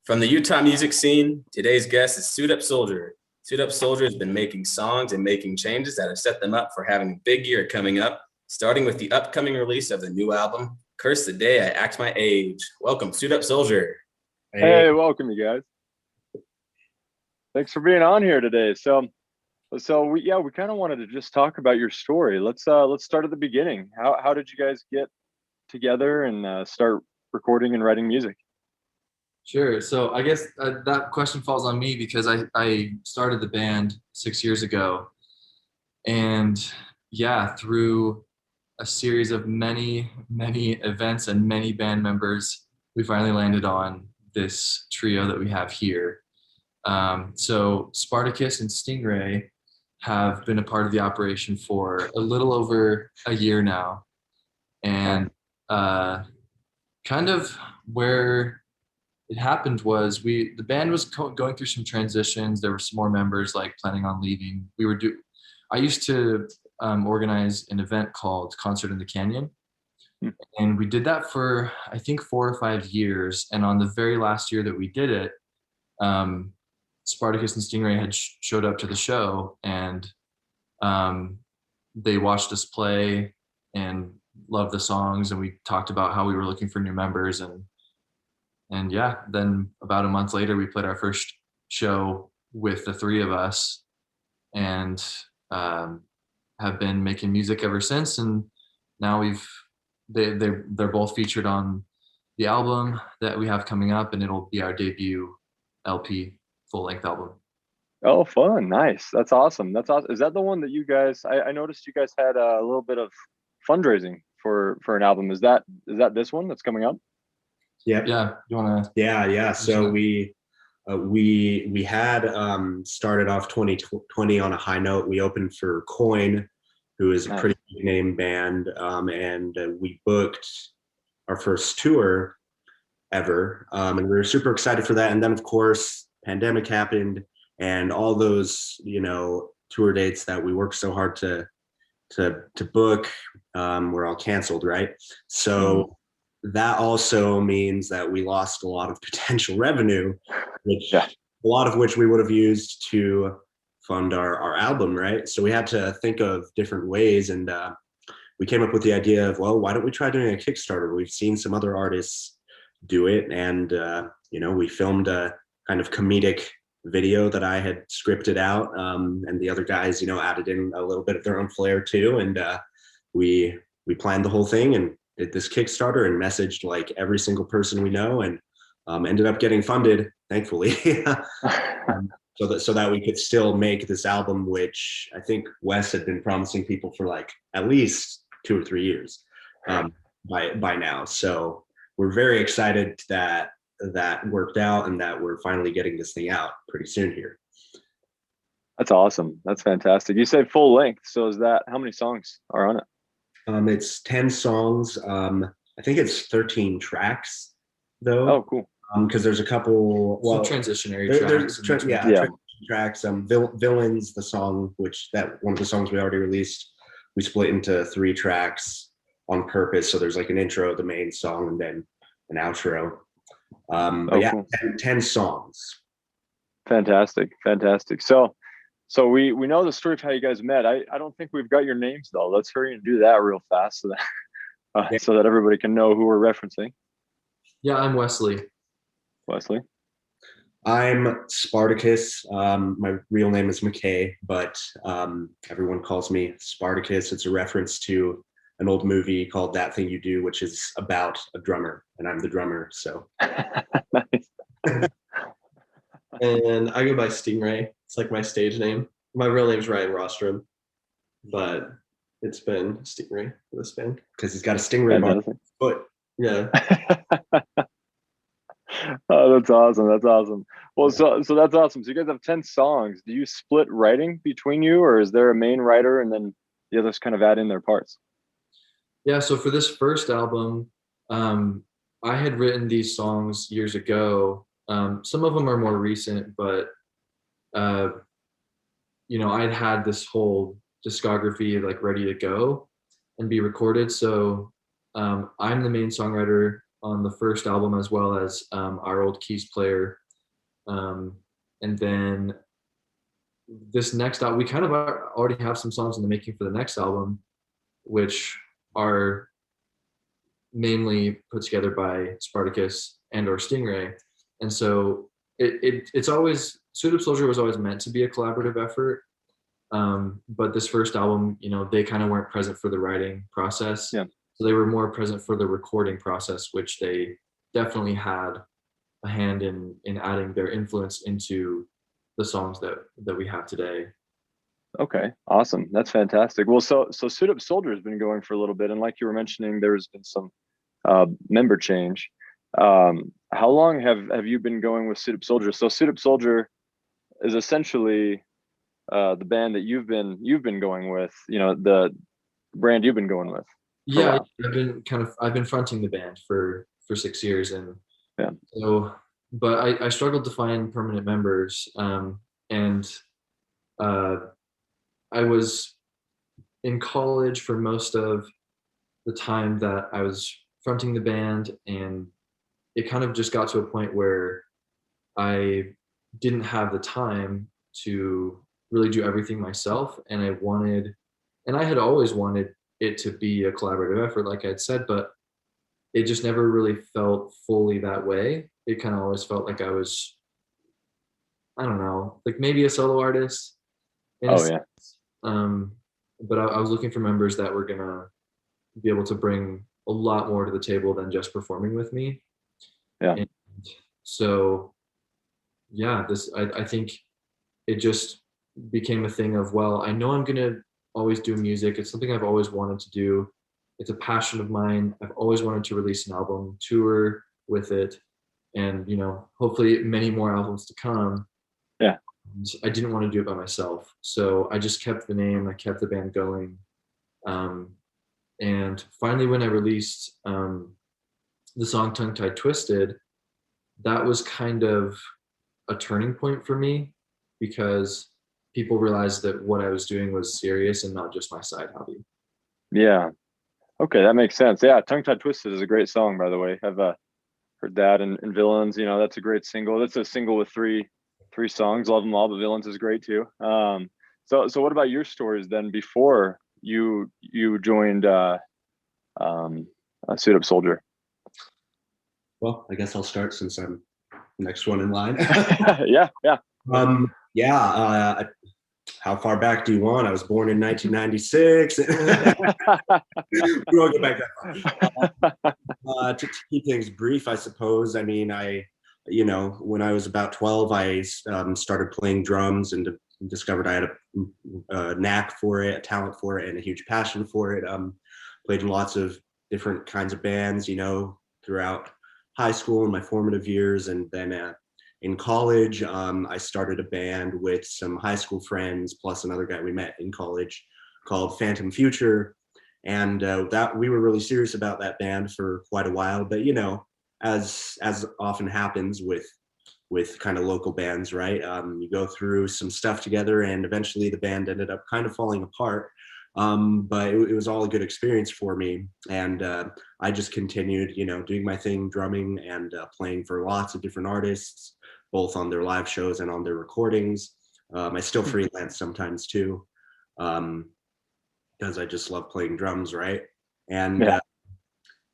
From the Utah music scene, today's guest is Suit Up Soldier. Suit Up Soldier has been making songs and making changes that have set them up for having a big year coming up, starting with the upcoming release of the new album, Curse the Day I Act My Age. Welcome, Suit Up Soldier. Hey, welcome you guys. Thanks for being on here today. We kind of wanted to just talk about your story. Let's start at the beginning. How did you guys get together and start recording and writing music? Sure. So I guess that question falls on me because I started the band 6 years ago. And yeah, through a series of many events and many band members, we finally landed on this trio that we have here. So Spartacus and Stingray have been a part of the operation for a little over a year now. And kind of where it happened was the band was going through some transitions. There were some more members like planning on leaving. I used to organize an event called Concert in the Canyon. And we did that for, I think, 4 or 5 years. And on the very last year that we did it, Spartacus and Stingray had showed up to the show, and they watched us play and loved the songs. And we talked about how we were looking for new members. And yeah, then about a month later, we played our first show with the three of us, and have been making music ever since. And now they're both featured on the album that we have coming up, and it'll be our debut LP, full-length album. Oh, fun. Nice. That's awesome. Is that the one that you guys, I noticed you guys had a little bit of fundraising for an album. Is that this one that's coming up? Yep. Yeah. You want to? Yeah. So we had started off 2020 on a high note. We opened for Coin, who is a pretty big name band, and we booked our first tour ever, and we were super excited for that. And then, of course, pandemic happened, and all those tour dates that we worked so hard to book were all canceled, right? So that also means that we lost a lot of potential revenue, which a lot of which we would have used to fund our album, right? So we had to think of different ways, and we came up with the idea of, well, why don't we try doing a Kickstarter? We've seen some other artists do it, and we filmed a kind of comedic video that I had scripted out, and the other guys added in a little bit of their own flair too, and we planned the whole thing and did this Kickstarter and messaged like every single person we know, and ended up getting funded, thankfully. So that we could still make this album, which I think Wes had been promising people for like at least 2 or 3 years by now. So we're very excited that worked out and that we're finally getting this thing out pretty soon here. That's awesome. That's fantastic. You said full length. So is that, how many songs are on it? It's 10 songs. I think it's 13 tracks though. Oh, cool. Because there's a couple, some transitionary tracks. Transition tracks. Villains, the song, one of the songs we already released, we split into 3 tracks on purpose. So there's like an intro, the main song, and then an outro. Cool. 10 songs. Fantastic. So we know the story of how you guys met. I don't think we've got your names though. Let's hurry and do that real fast so that everybody can know who we're referencing. Yeah, I'm Wesley. I'm Spartacus. My real name is McKay, but everyone calls me Spartacus. It's a reference to an old movie called That Thing You Do, which is about a drummer, and I'm the drummer. So nice. And I go by Stingray. It's like my stage name. My real name is Ryan Rostrom, but it's been Stingray for this band because he's got a stingray on his foot. Yeah. Oh, that's awesome. Well, so that's awesome. So you guys have 10 songs. Do you split writing between you, or is there a main writer and then the others kind of add in their parts? Yeah, so for this first album, I had written these songs years ago. Some of them are more recent, but I'd had this whole discography like ready to go and be recorded. So I'm the main songwriter on the first album, as well as our old keys player. And then this next album, we kind of already have some songs in the making for the next album, which are mainly put together by Spartacus and or Stingray. And so it's always, Suit Up Soldier was always meant to be a collaborative effort. But this first album, you know, they kind of weren't present for the writing process. Yeah. So they were more present for the recording process, which they definitely had a hand in adding their influence into the songs that we have today. Okay, awesome. That's fantastic. Well, so Suit Up Soldier has been going for a little bit, and like you were mentioning, there's been some member change. How long have you been going with Suit Up Soldier? So Suit Up Soldier is essentially the band that you've been going with, you know, the brand you've been going with. Yeah, I've been fronting the band for 6 years, and yeah. So, but I struggled to find permanent members, and I was in college for most of the time that I was fronting the band, and it kind of just got to a point where I didn't have the time to really do everything myself, and I had always wanted it to be a collaborative effort, like I had said, but it just never really felt fully that way. It kind of always felt like I was, I don't know, like maybe a solo artist. Oh yeah. But I was looking for members that were gonna be able to bring a lot more to the table than just performing with me. Yeah. And so, yeah, I think it just became a thing of, well, I know I'm gonna always do music. It's something I've always wanted to do. It's a passion of mine. I've always wanted to release an album, tour with it, and, you know, hopefully many more albums to come. Yeah. And I didn't want to do it by myself. So I just kept the name, I kept the band going. And finally, when I released the song Tongue Tied Twisted, that was kind of a turning point for me, because people realized that what I was doing was serious and not just my side hobby. Yeah. Okay, that makes sense. Yeah, Tongue Tied Twisted is a great song, by the way. I've heard that, and Villains, you know, that's a great single. That's a single with three songs. Love them all, but Villains is great too. So what about your stories then before you joined Suit Up Soldier? Well, I guess I'll start since I'm next one in line. Yeah. How far back do you want? I was born in 1996. We won't get back that far. To keep things brief, I suppose. I mean, when I was about 12, I started playing drums and discovered I had a knack for it, a talent for it, and a huge passion for it. Played in lots of different kinds of bands, you know, throughout high school and my formative years, and then in college, I started a band with some high school friends plus another guy we met in college called Phantom Future, and that we were really serious about that band for quite a while. But you know, as often happens with kind of local bands, right? You go through some stuff together, and eventually the band ended up kind of falling apart. But it was all a good experience for me, and I just continued, you know, doing my thing, drumming and playing for lots of different artists, both on their live shows and on their recordings. I still freelance sometimes too, because I just love playing drums, right? And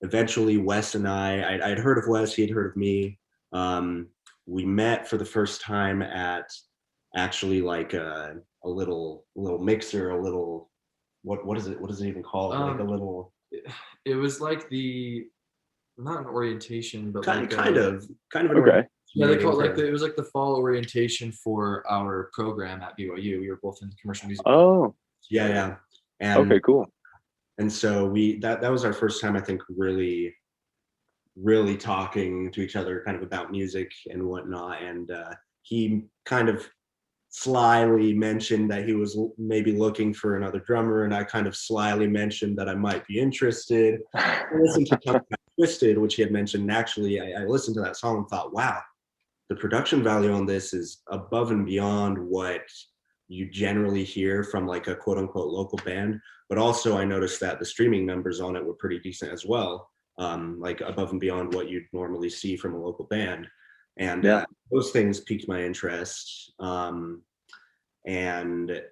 eventually Wes and I'd heard of Wes, he had heard of me. We met for the first time at actually like a little mixer, a little, what is it even called? Like a little. It was like not an orientation, but kind of okay. Yeah, they call it it was like the fall orientation for our program at BYU. We were both in commercial music. Oh, yeah. And, okay, cool. And so that was our first time, I think, really talking to each other kind of about music and whatnot. And he kind of slyly mentioned that he was maybe looking for another drummer, and I kind of slyly mentioned that I might be interested. I listened to Tongue Tied Twisted, which he had mentioned, and actually I listened to that song and thought, wow, the production value on this is above and beyond what you generally hear from like a quote unquote local band. But also I noticed that the streaming numbers on it were pretty decent as well. like above and beyond what you'd normally see from a local band. And those things piqued my interest. And,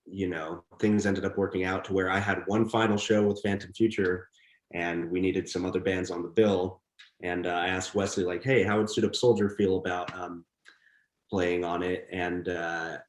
you know, things ended up working out to where I had one final show with Phantom Future, and we needed some other bands on the bill. And I asked Wesley, like, hey, how would Suit Up Soldier feel about playing on it? And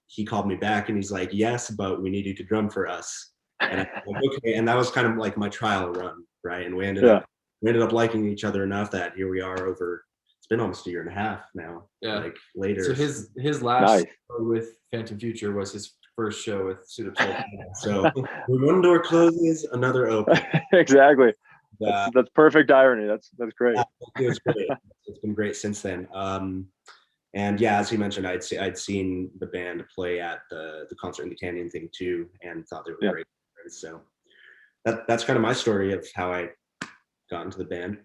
he called me back and he's like, yes, but we need you to drum for us. And I was like, okay. And that was kind of like my trial run, right? And we ended up liking each other enough that here we are over, it's been almost a year and a half now. Yeah. Like later. So his last show with Phantom Future was his first show with Suit Up Soldier. So when one door closes, another opens. Exactly. That's perfect irony. That's great. It was great. It's been great since then. And yeah, as you mentioned, I'd seen the band play at the Concert in the Canyon thing too, and thought they were great. So that's kind of my story of how I got into the band.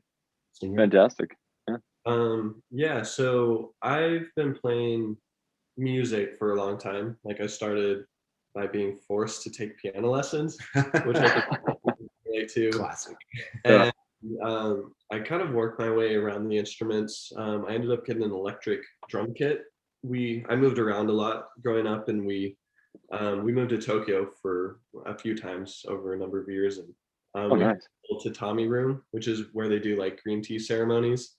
Fantastic. Yeah, so I've been playing music for a long time. Like I started by being forced to take piano lessons, which I think relate to. Classic. And I kind of worked my way around the instruments. I ended up getting an electric drum kit. I moved around a lot growing up, and we moved to Tokyo for a few times over a number of years, and we had a tatami room, which is where they do like green tea ceremonies.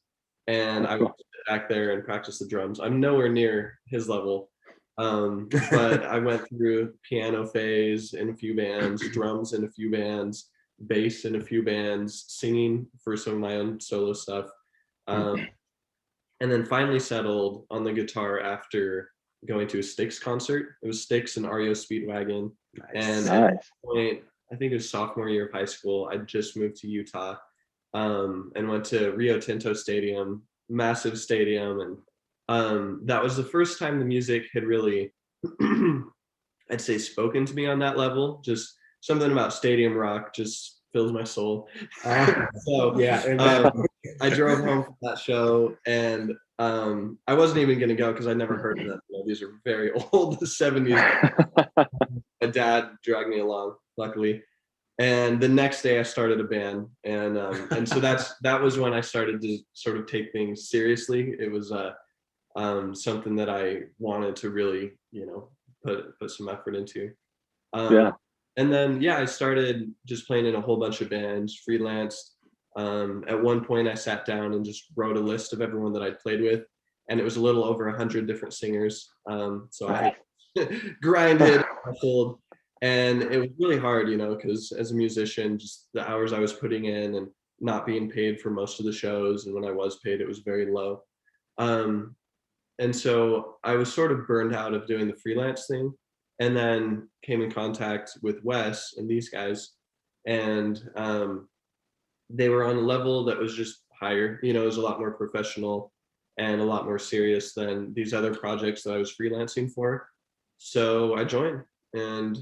And I would sit back there and practice the drums. I'm nowhere near his level, but I went through piano phase in a few bands, drums in a few bands, bass in a few bands, singing for some of my own solo stuff, and then finally settled on the guitar after going to a Styx concert. It was Styx and REO Speedwagon. And at that point, I think it was sophomore year of high school, I just moved to Utah, and went to Rio Tinto Stadium, massive stadium. And that was the first time the music had really, I'd say, spoken to me on that level. Just something about stadium rock just fills my soul. So yeah, I drove home from that show, and I wasn't even going to go because I'd never heard of them. You know, these are very old, the 70s. My dad dragged me along, luckily. And the next day I started a band, and so that was when I started to sort of take things seriously. It was something that I wanted to really, you know, put some effort into. And then I started just playing in a whole bunch of bands, freelanced. At one point I sat down and just wrote a list of everyone that I'd played with, and it was a little over 100 different singers. So I grinded, hustled. And it was really hard, you know, because as a musician, just the hours I was putting in and not being paid for most of the shows. And when I was paid, it was very low. And so I was sort of burned out of doing the freelance thing, and then came in contact with Wes and these guys. And they were on a level that was just higher, you know, it was a lot more professional and a lot more serious than these other projects that I was freelancing for. So I joined, and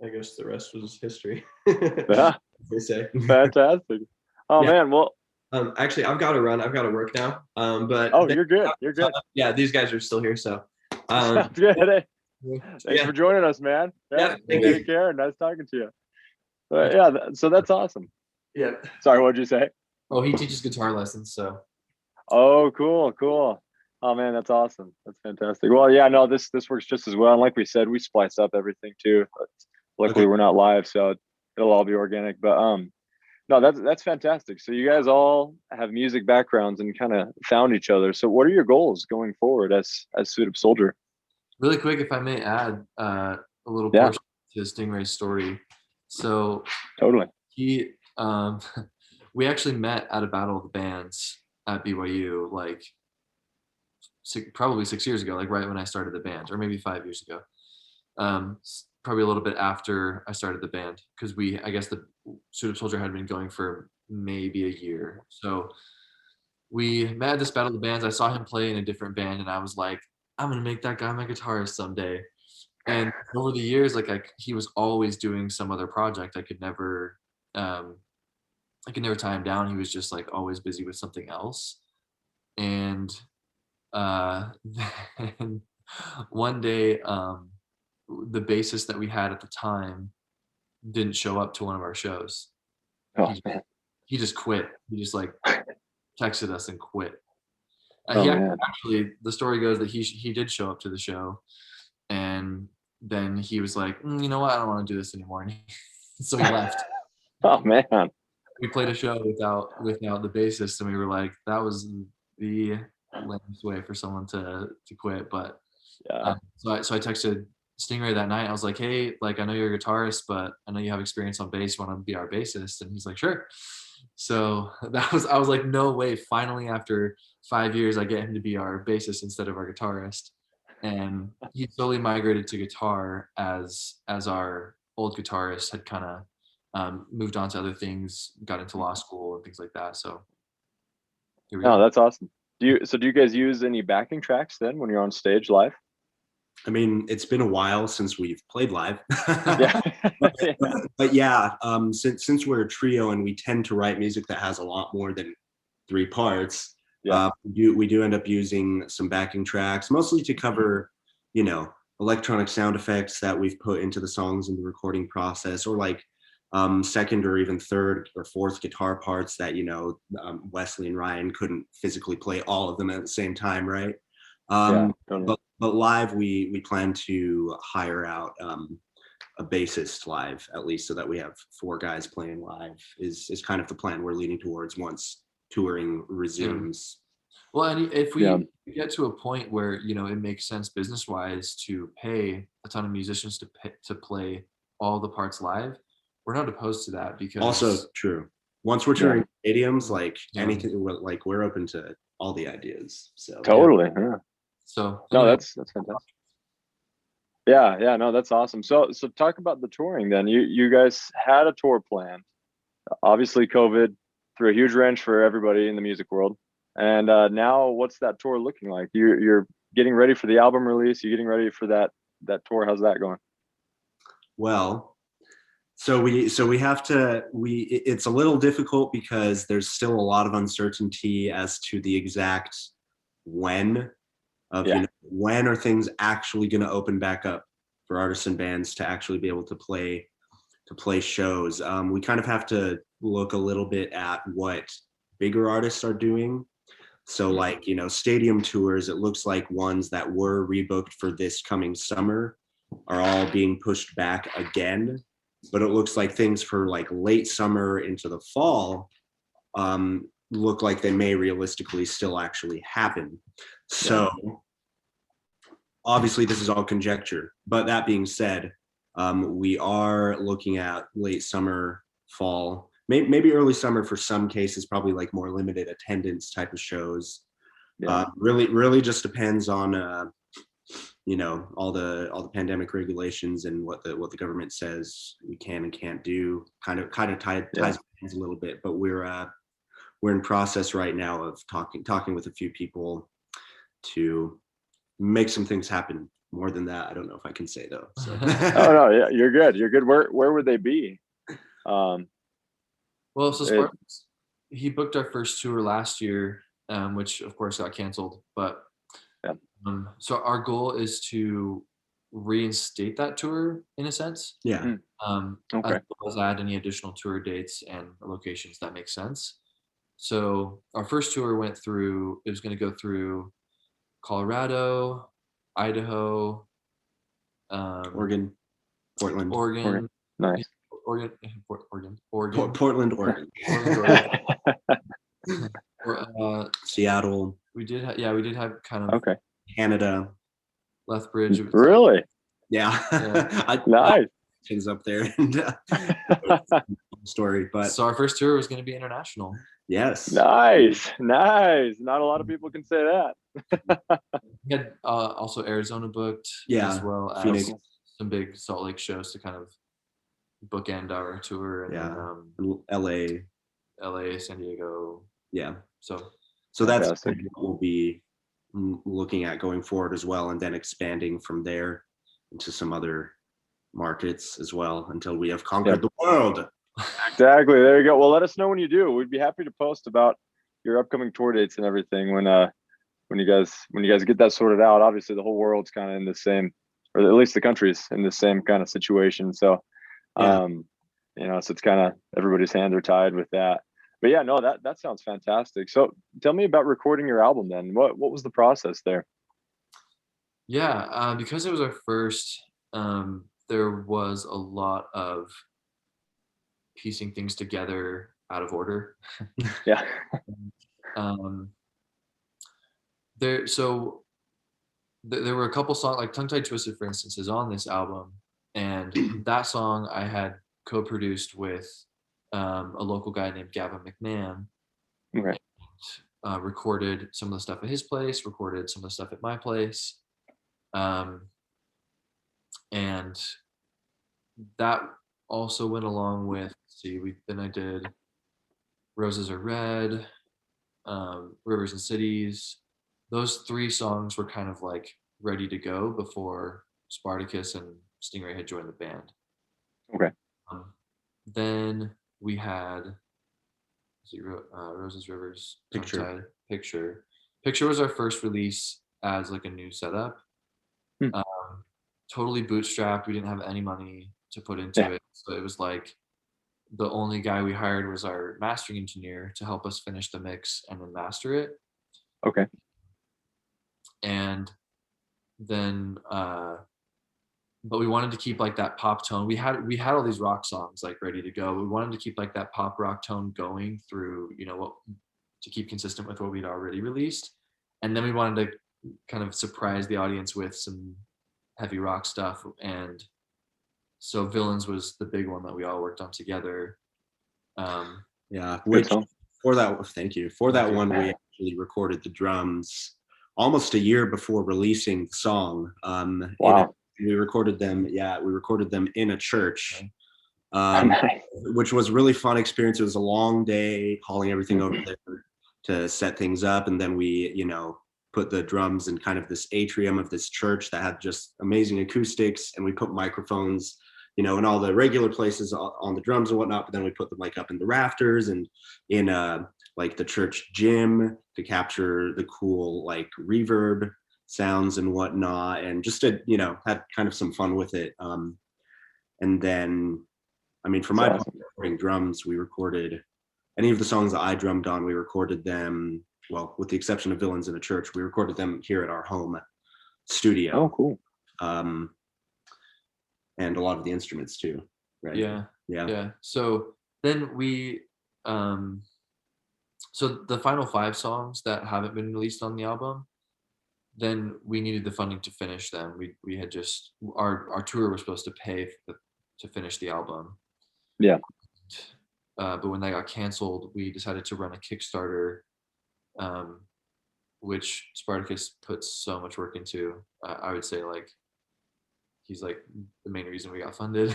I guess the rest was history. Yeah. They say. Fantastic. Oh man, well. Actually, I've got to run. I've got to work now. But you're good. You're good. Yeah, these guys are still here. So. Sounds good. Hey, thanks for joining us, man. Take care. Nice talking to you. But so that's awesome. Yeah. Sorry, what'd you say? Oh, he teaches guitar lessons. So. Oh, cool. Oh man, that's awesome. That's fantastic. Well, yeah, no, this works just as well. And like we said, we splice up everything too. But luckily, we're not live, so it'll all be organic. But no, that's fantastic. So you guys all have music backgrounds and kind of found each other. So what are your goals going forward as Suit Up Soldier? Really quick, if I may add a little portion to Stingray's story. So totally, he we actually met at a battle of the bands at BYU, like probably 6 years ago, like right when I started the band, or maybe 5 years ago. Probably a little bit after I started the band, because I guess the Suit Up Soldier had been going for maybe a year. So we met at this battle of the bands. I saw him play in a different band, and I was like, I'm gonna make that guy my guitarist someday. And over the years, like he was always doing some other project. I could never tie him down. He was just like always busy with something else. And then one day, the bassist that we had at the time didn't show up to one of our shows. he just quit. He just like texted us and quit. Oh, He man. actually, the story goes that he did show up to the show, and then he was like, you know what, I don't want to do this anymore, and so he left. Oh, man. We played a show without the bassist, and we were like, that was the lamest way for someone to quit. But Yeah. so I texted Stingray that night. I was like, hey, like, I know you're a guitarist, but I know you have experience on bass. Want to be our bassist? And he's like, sure. So I was like, no way. Finally, after 5 years, I get him to be our bassist instead of our guitarist. And he slowly migrated to guitar as our old guitarist had kind of moved on to other things, got into law school and things like that. So here we Oh, go. that's awesome. Do you guys use any backing tracks then when you're on stage live? I mean, it's been a while since we've played live. Yeah. But yeah, since we're a trio and we tend to write music that has a lot more than 3 parts, Yeah. we do end up using some backing tracks, mostly to cover, electronic sound effects that we've put into the songs in the recording process, or like second or even third or fourth guitar parts that Wesley and Ryan couldn't physically play all of them at the same time, right? Yeah, totally. But live, we plan to hire out a bassist live, at least, so that we have 4 guys playing live is kind of the plan we're leaning towards once touring resumes. Well, and if we Yeah. get to a point where it makes sense business wise to pay a ton of musicians to play all the parts live, we're not opposed to that, because Also true. Once we're touring stadiums, like anything, like we're open to all the ideas. So Totally. Yeah. So No, that's fantastic. Yeah, no, that's awesome. So talk about the touring then. You guys had a tour planned. Obviously, COVID threw a huge wrench for everybody in the music world. And now, what's that tour looking like? You're getting ready for the album release. You're getting ready for that tour. How's that going? Well, so we have to it's a little difficult because there's still a lot of uncertainty as to the exact when of when are things actually going to open back up for artists and bands to actually be able to play shows. We kind of have to look a little bit at what bigger artists are doing. So like, stadium tours, it looks like ones that were rebooked for this coming summer are all being pushed back again. But it looks like things for like late summer into the fall look like they may realistically still actually happen. So obviously this is all conjecture, but that being said, we are looking at late summer, fall, maybe early summer for some cases, probably like more limited attendance type of shows. Really just depends on all the pandemic regulations and what the government says we can and can't do. Kind of ties hands a little bit, but we're in process right now of talking with a few people to make some things happen. More than that, I don't know if I can say though. So. Oh no, yeah, you're good. Where would they be? Well, so Spartans, he booked our first tour last year, which of course got canceled. But so our goal is to reinstate that tour in a sense. Yeah. Okay. As well as add any additional tour dates and locations that make sense. So our first tour it was going to go through Colorado, Idaho, Oregon, Portland. Nice. Portland, Oregon. Seattle. We did have kind of Canada. Lethbridge. Really? Yeah. Nice. Things up there and story, but so our first tour was going to be international. Yes. Nice. Not a lot of people can say that. We had also Arizona booked, as well as Phoenix. Some big Salt Lake shows to kind of bookend our tour, and then, LA, San Diego. Yeah. So that's what we'll be looking at going forward as well, and then expanding from there into some other markets as well until we have conquered the world. Exactly. There you go. Well, let us know when you do. We'd be happy to post about your upcoming tour dates and everything when you guys get that sorted out. Obviously, the whole world's kind of in the same, or at least the country's in the same kind of situation. So, so it's kind of everybody's hands are tied with that. But yeah, no, that sounds fantastic. So tell me about recording your album then. What was the process there? Yeah, because it was our first, there was a lot of piecing things together out of order. Yeah. um, there, so there were a couple songs like "Tongue Tied Twisted," for instance, is on this album, and that song I had co-produced with a local guy named Gavin McMahon. Okay. Recorded some of the stuff at his place, recorded some of the stuff at my place, um, and that also went along with. Let's see, then I did "Roses Are Red," "Rivers and Cities." Those three songs were kind of like ready to go before Spartacus and Stingray had joined the band. Okay. Then we had Roses, Rivers, Picture. Picture. Picture was our first release as like a new setup. Hmm. Totally bootstrapped. We didn't have any money to put into Yeah. it. So it was like the only guy we hired was our mastering engineer to help us finish the mix and then master it. Okay. And then but we wanted to keep like that pop tone. We had all these rock songs like ready to go. We wanted to keep like that pop rock tone going through, what to keep consistent with what we'd already released. And then we wanted to kind of surprise the audience with some heavy rock stuff. And so Villains was the big one that we all worked on together. Yeah, Good which song. for that, thank you. For that Thank you. one, we actually recorded the drums almost a year before releasing the song. Wow. We recorded them. Yeah, we recorded them in a church, Nice. which was a really fun experience. It was a long day hauling everything over there to set things up, and then we, put the drums in kind of this atrium of this church that had just amazing acoustics, and we put microphones, in all the regular places on the drums and whatnot, but then we put them like up in the rafters and in like the church gym to capture the cool like reverb sounds and whatnot, and just to had kind of some fun with it. And then, I mean, for my part, recording drums, we recorded any of the songs that I drummed on. We recorded them, well, with the exception of Villains in a Church, we recorded them here at our home studio. Oh, cool. And a lot of the instruments too, right? Yeah. So then so the final 5 songs that haven't been released on the album, then we needed the funding to finish them. We had just our tour was supposed to pay to finish the album. Yeah. But when that got canceled, we decided to run a Kickstarter, which Spartacus puts so much work into. I would say like he's like the main reason we got funded.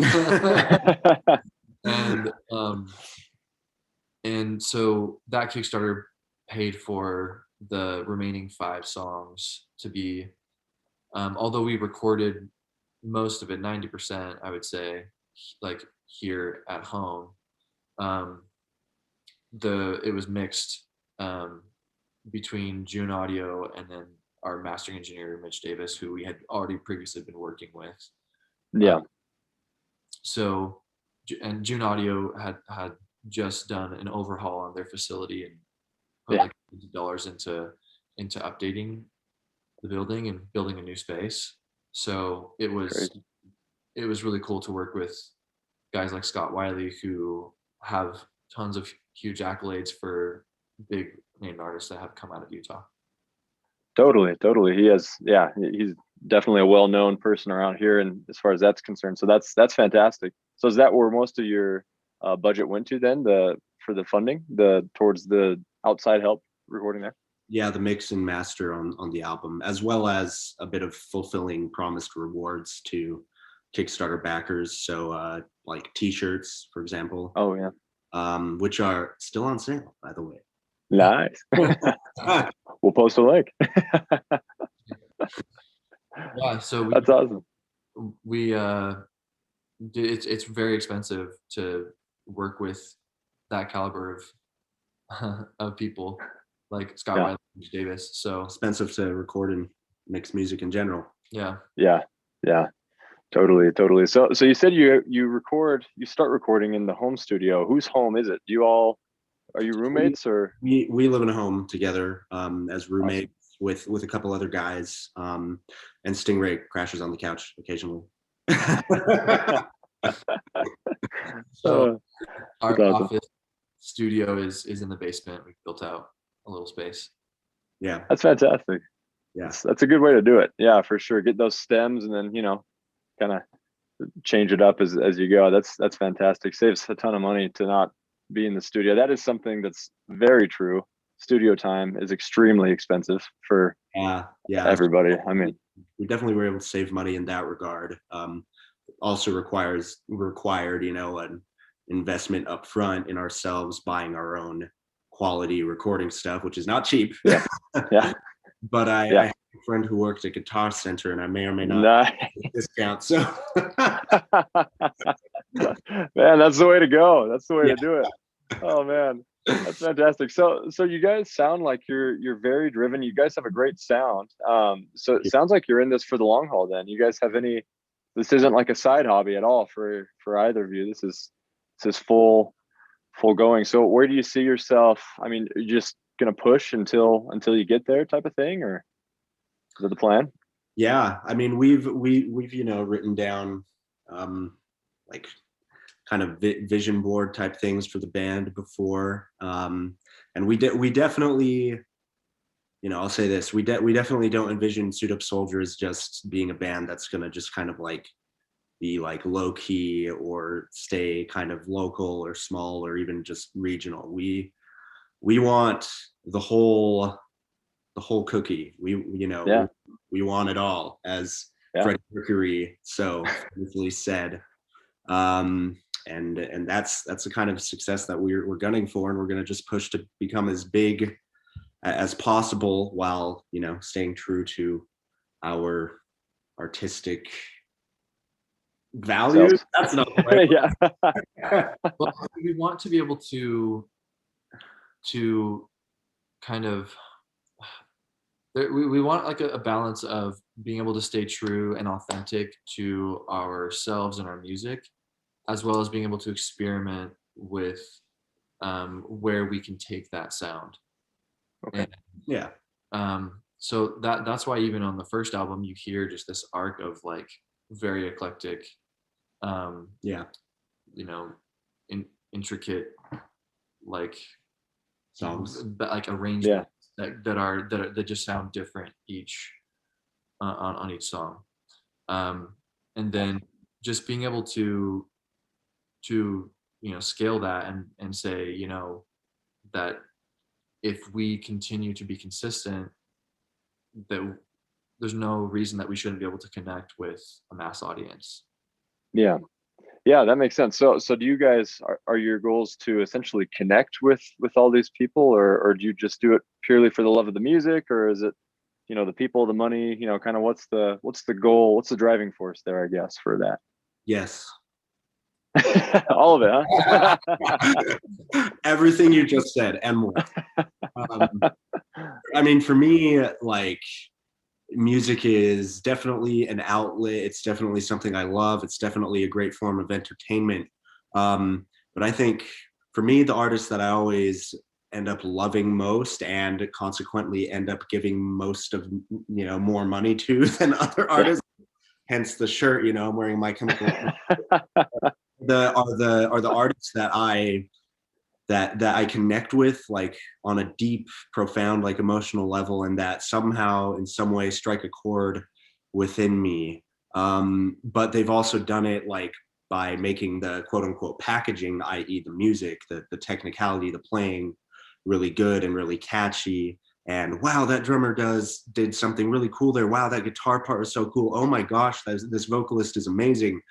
And so that Kickstarter paid for the remaining 5 songs to be, although we recorded most of it, 90%, I would say, like here at home. It was mixed between June Audio and then our mastering engineer Mitch Davis, who we had already previously been working with. Yeah. And June Audio had just done an overhaul on their facility and put like dollars into updating the building and building a new space. So it was really cool to work with guys like Scott Wiley, who have tons of huge accolades for big named artists that have come out of Utah. Totally. He's definitely a well-known person around here, and as far as that's concerned, so that's fantastic. So is that where most of your budget went to then, for the funding, towards the outside help recording there? Yeah, the mix and master on the album, as well as a bit of fulfilling promised rewards to Kickstarter backers. So like t-shirts, for example. Oh yeah. Which are still on sale, by the way. Nice. We'll post a link. Yeah, so that's awesome. It's very expensive to work with that caliber of people like Scott Wiley and Davis. So expensive to record and mix music in general. Yeah. Totally. So you said you start recording in the home studio. Whose home is it? Do you all are you roommates or? We live in a home together as roommates with a couple other guys, and Stingray crashes on the couch occasionally. So our that's awesome. office studio is in the basement. We've built out a little space. Yeah, That's fantastic. yeah, That's a good way to do it. Yeah, for sure. Get those stems and then, you know, kind of change it up as you go. That's fantastic. Saves a ton of money to not be in the studio. That is something that's very true. Studio time is extremely expensive for yeah. everybody. I mean, we definitely were able to save money in that regard. Also required, you know, an investment up front in ourselves, buying our own quality recording stuff, which is not cheap. Yeah. But I have a friend who worked at Guitar Center, and I may or may not discount. So, man, that's the way to go. That's the way to do it. Oh man, that's fantastic. So you guys sound like you're very driven. You guys have a great sound. So it sounds like you're in this for the long haul. Then you guys have this isn't like a side hobby at all for either of you. This is full going. So where do you see yourself? I mean, are you just gonna push until you get there type of thing, or is that the plan? yeah, I mean, we've you know, written down like kind of vision board type things for the band before, and we definitely, you know, I'll say this, we definitely don't envision Suit Up Soldiers just being a band that's gonna just kind of like be like low key or stay kind of local or small or even just regional. We want the whole cookie. We want it all, as Freddie Mercury so famously said. And that's the kind of success that we're gunning for, and we're going to just push to become as big as possible while, you know, staying true to our artistic values. That's not the right Yeah. Well, we want to be able to kind of we want like a balance of being able to stay true and authentic to ourselves and our music, as well as being able to experiment with where we can take that sound. Okay. And, Yeah. So that's why even on the first album you hear just this arc of like very eclectic, you know, intricate like songs, but like arrangements that just sound different each on each song, and then just being able to you know scale that and say, you know, that if we continue to be consistent, that there's no reason that we shouldn't be able to connect with a mass audience. Yeah, that makes sense. So do you guys, are your goals to essentially connect with all these people, or do you just do it purely for the love of the music, or is it, you know, the people, the money, you know, kind of what's the goal, what's the driving force there, I guess, for that? Yes. All of it, huh? Everything you just said and more. I mean, for me, like, music is definitely an outlet. It's definitely something I love. It's definitely a great form of entertainment. But I think for me, the artists that I always end up loving most and consequently end up giving most of, you know, more money to than other artists, hence the shirt, you know, I'm wearing My Chemical are the artists that I connect with, like on a deep, profound, like emotional level, and that somehow in some way strike a chord within me. But they've also done it like by making the quote unquote packaging, i.e. the music, the technicality, the playing really good and really catchy. And wow, that drummer did something really cool there. Wow, that guitar part was so cool. Oh my gosh, this vocalist is amazing.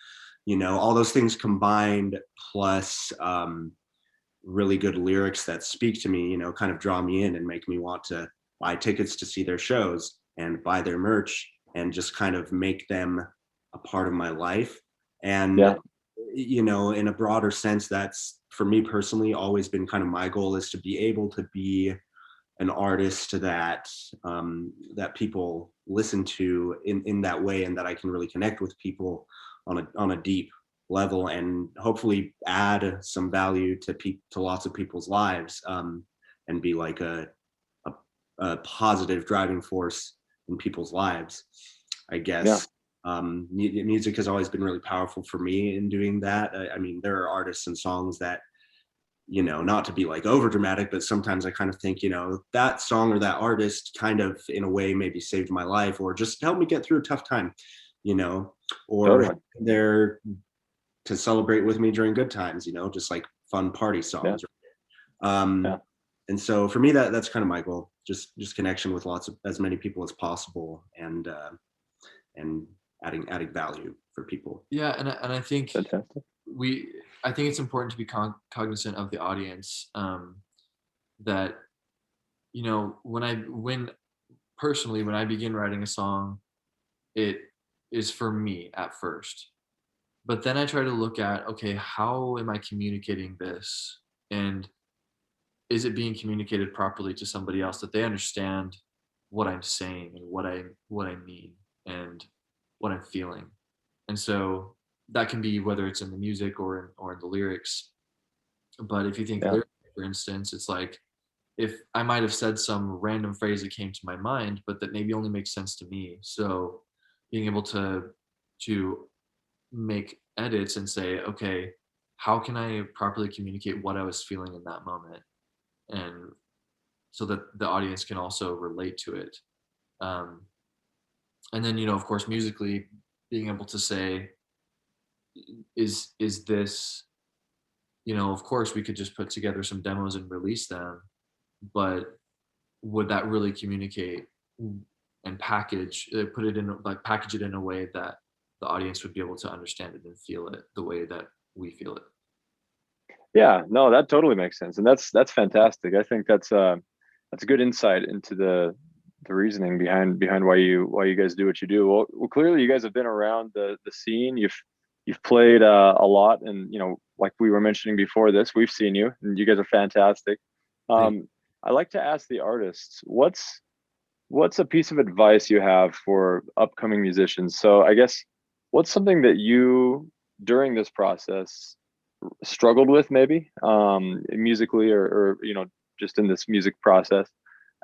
You know, all those things combined, plus really good lyrics that speak to me, you know, kind of draw me in and make me want to buy tickets to see their shows and buy their merch and just kind of make them a part of my life. And, you know, in a broader sense, that's for me personally always been kind of my goal, is to be able to be an artist that that people listen to in that way, and that I can really connect with people on a deep level and hopefully add some value to lots of people's lives, and be like a positive driving force in people's lives, I guess. Music has always been really powerful for me in doing that. I mean, there are artists and songs that, not to be like over dramatic, but sometimes I kind of think, that song or that artist kind of in a way maybe saved my life or just helped me get through a tough time, or Totally. they're to celebrate with me during good times, just like fun party songs. And so for me, that's kind of my goal, just connection with as many people as possible, and adding value for people. Yeah, and I think Fantastic. I think it's important to be cognizant of the audience, that when personally when I begin writing a song, it is for me at first, but then I try to look at, okay, how am I communicating this, and is it being communicated properly to somebody else, that they understand what I'm saying and what I mean and what I'm feeling. And so that can be whether it's in the music or in the lyrics. But if you think lyrics, for instance, it's like if I might have said some random phrase that came to my mind, but that maybe only makes sense to me. So being able to make edits and say, okay, how can I properly communicate what I was feeling in that moment, and so that the audience can also relate to it. Um, and then of course musically, being able to say, is this, of course we could just put together some demos and release them, but would that really communicate and package it in a way that the audience would be able to understand it and feel it the way that we feel it? Yeah, no, that totally makes sense, and that's fantastic. I think that's a good insight into the reasoning behind why you guys do what you do. Well, clearly you guys have been around the scene. You've played a lot, and like we were mentioning before this, we've seen you, and you guys are fantastic. I like to ask the artists, what's a piece of advice you have for upcoming musicians? So I guess, what's something that you during this process struggled with, maybe musically, or just in this music process,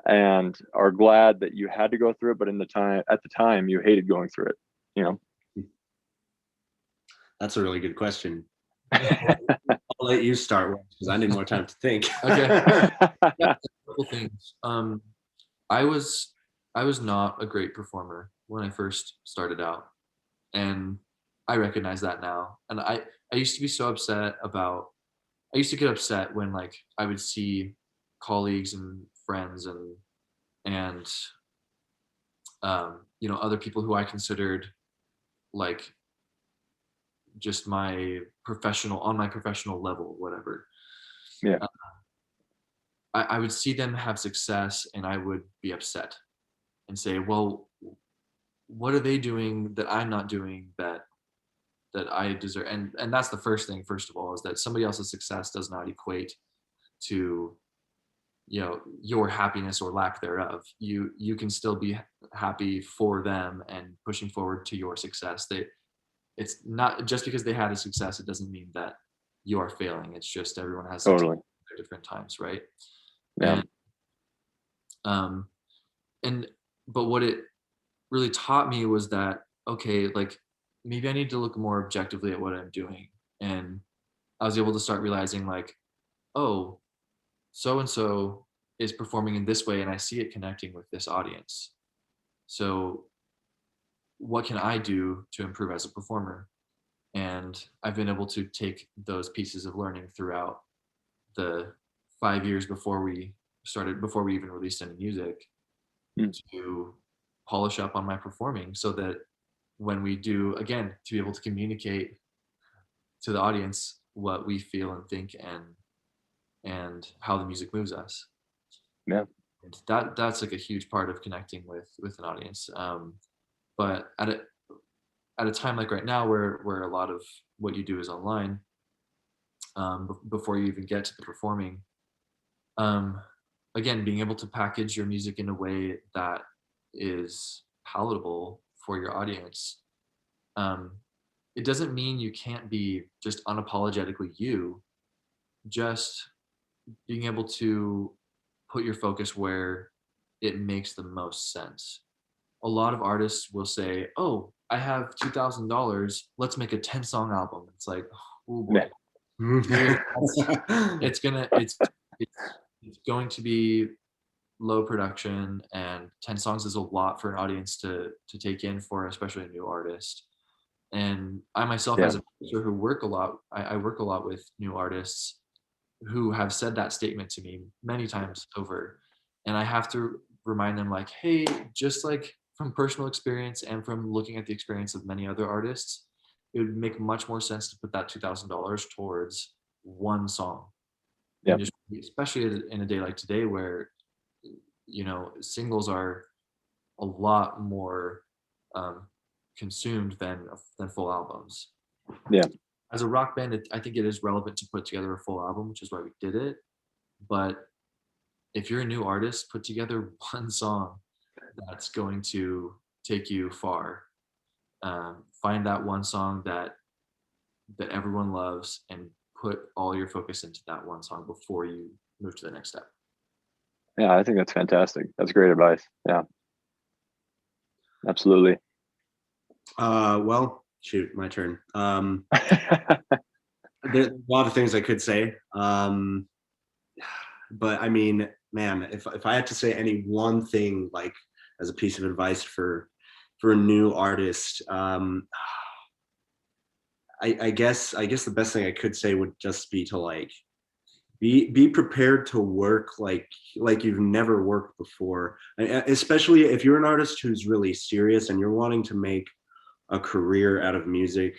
and are glad that you had to go through it, but at the time you hated going through it? That's a really good question. I'll let you start because I need more time to think. Okay. Yeah, a couple things. I was not a great performer when I first started out, and I recognize that now. And I used to be so upset about. I used to get upset when like I would see colleagues and friends and other people who I considered like just my professional level, whatever. Yeah. I would see them have success and I would be upset and say, well, what are they doing that I'm not doing that I deserve? And that's the first thing, first of all, is that somebody else's success does not equate to your happiness or lack thereof. You can still be happy for them and pushing forward to your success. It's not just because they had a success, it doesn't mean that you are failing. It's just everyone has Totally. different times, right? Yeah. And but what it really taught me was that, okay, like maybe I need to look more objectively at what I'm doing. And I was able to start realizing like, oh, so and so is performing in this way and I see it connecting with this audience. So what can I do to improve as a performer? And I've been able to take those pieces of learning throughout the 5 years before we even released any music, to polish up on my performing, so that when we do, again, to be able to communicate to the audience what we feel and think, and how the music moves us. Yeah. And that's like a huge part of connecting with an audience. But at a time like right now, where a lot of what you do is online, before you even get to the performing, again, being able to package your music in a way that is palatable for your audience, it doesn't mean you can't be just unapologetically you. Just being able to put your focus where it makes the most sense. A lot of artists will say, "Oh, I have $2,000. Let's make a 10-song album." It's like, oh boy, it's gonna it's going to be low production, and 10 songs is a lot for an audience to take in for especially a new artist. And I myself, Yeah. as a producer who work a lot, I work a lot with new artists who have said that statement to me many times over. And I have to remind them, like, hey, just like from personal experience and from looking at the experience of many other artists, it would make much more sense to put that $2,000 towards one song. Yeah. And just, especially in a day like today where, singles are a lot more consumed than full albums. Yeah. As a rock band, I think it is relevant to put together a full album, which is why we did it. But if you're a new artist, put together one song that's going to take you far. Find that one song that everyone loves, and put all your focus into that one song before you move to the next step. Yeah, I think that's fantastic. That's great advice. Yeah, absolutely. Well, shoot, my turn. There's a lot of things I could say. But I mean, man, if I had to say any one thing, like as a piece of advice for a new artist, I guess the best thing I could say would just be to like be prepared to work like you've never worked before, especially if you're an artist who's really serious and you're wanting to make a career out of music.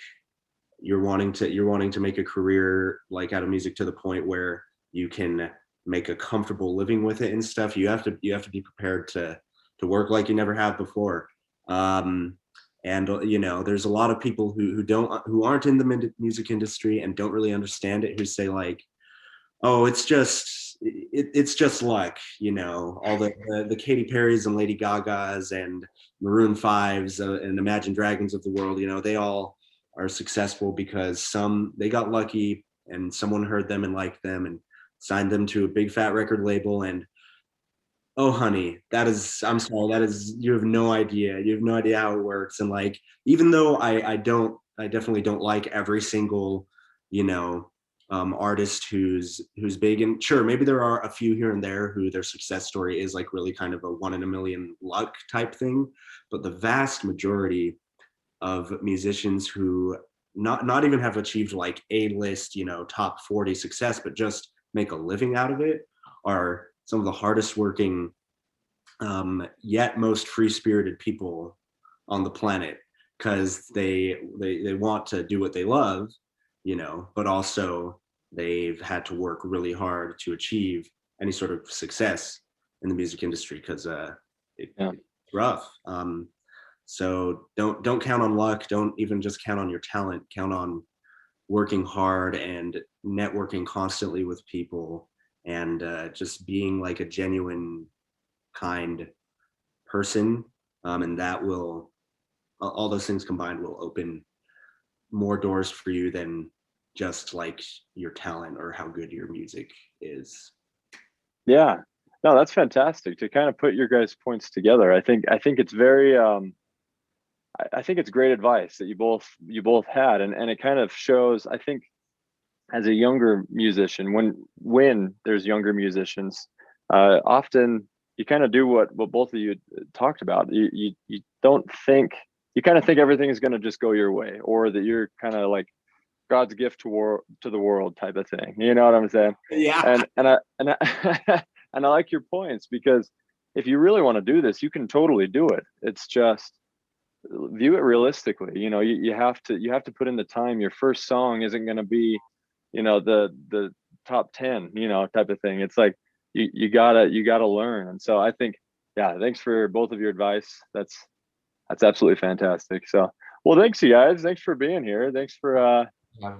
You're wanting to make a career like out of music to the point where you can make a comfortable living with it and stuff. You have to be prepared to work like you never have before. And there's a lot of people who aren't in the music industry and don't really understand it, who say like, oh, it's just luck, all the Katy Perrys and Lady Gagas and Maroon 5s and Imagine Dragons of the world, they all are successful because they got lucky and someone heard them and liked them and signed them to a big fat record label. And oh honey, I'm sorry, you have no idea how it works. And like, even though I definitely don't like every single artist who's big, and sure, maybe there are a few here and there who their success story is like really kind of a 1 in a million luck type thing, but the vast majority of musicians who not even have achieved like A-list, top 40 success, but just make a living out of it, are some of the hardest working, yet most free-spirited people on the planet, because they want to do what they love, but also they've had to work really hard to achieve any sort of success in the music industry, because it's rough. So don't count on luck. Don't even just count on your talent. Count on working hard and networking constantly with people, and just being like a genuine, kind person. And that will, all those things combined will open more doors for you than just like your talent or how good your music is. Yeah, no, that's fantastic to kind of put your guys' points together. I think it's very I think it's great advice that you both had, and it kind of shows, I think, as a younger musician, when there's younger musicians, often you kind of do what both of you talked about. You don't think, you kind of think everything is going to just go your way, or that you're kind of like God's gift to the world type of thing. You know what I'm saying? Yeah. And I and I like your points, because if you really want to do this, you can totally do it. It's just, view it realistically. You have to put in the time. Your first song isn't going to be, the top 10, type of thing. It's like you gotta learn. And so I think, yeah, thanks for both of your advice. That's absolutely fantastic. So, well, thanks you guys. Thanks for being here. Thanks for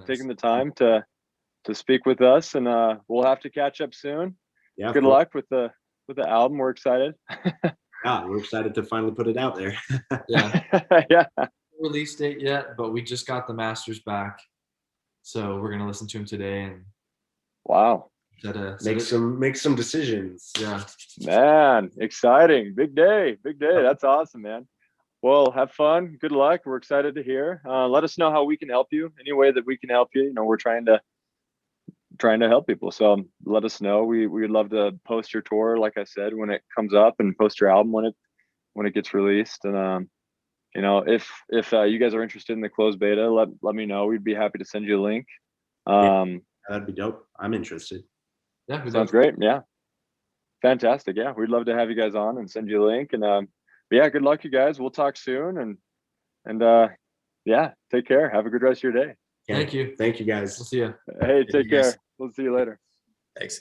taking the time to speak with us, and we'll have to catch up soon. Yeah. Good luck with the album. We're excited. Yeah, we're excited to finally put it out there. Yeah. Yeah. release date yet, but we just got the masters back, so we're gonna listen to them today and Wow, Make some decisions. Yeah. man, exciting. Big day. That's awesome, man. Well, have fun. Good luck. We're excited to hear. Let us know how we can help you. Any way that we can help you. You know, we're trying to help people. So let us know. We'd love to post your tour, like I said, when it comes up, and post your album when it gets released. And you know, if you guys are interested in the closed beta, let me know. We'd be happy to send you a link. That'd be dope. I'm interested. Yeah. Sounds great. Yeah. Fantastic. Yeah. We'd love to have you guys on and send you a link. And but yeah, good luck, you guys. We'll talk soon. And yeah, take care. Have a good rest of your day. Thank you. Thank you, guys. We'll see you. Hey, take you, guys. care. We'll see you later. Thanks.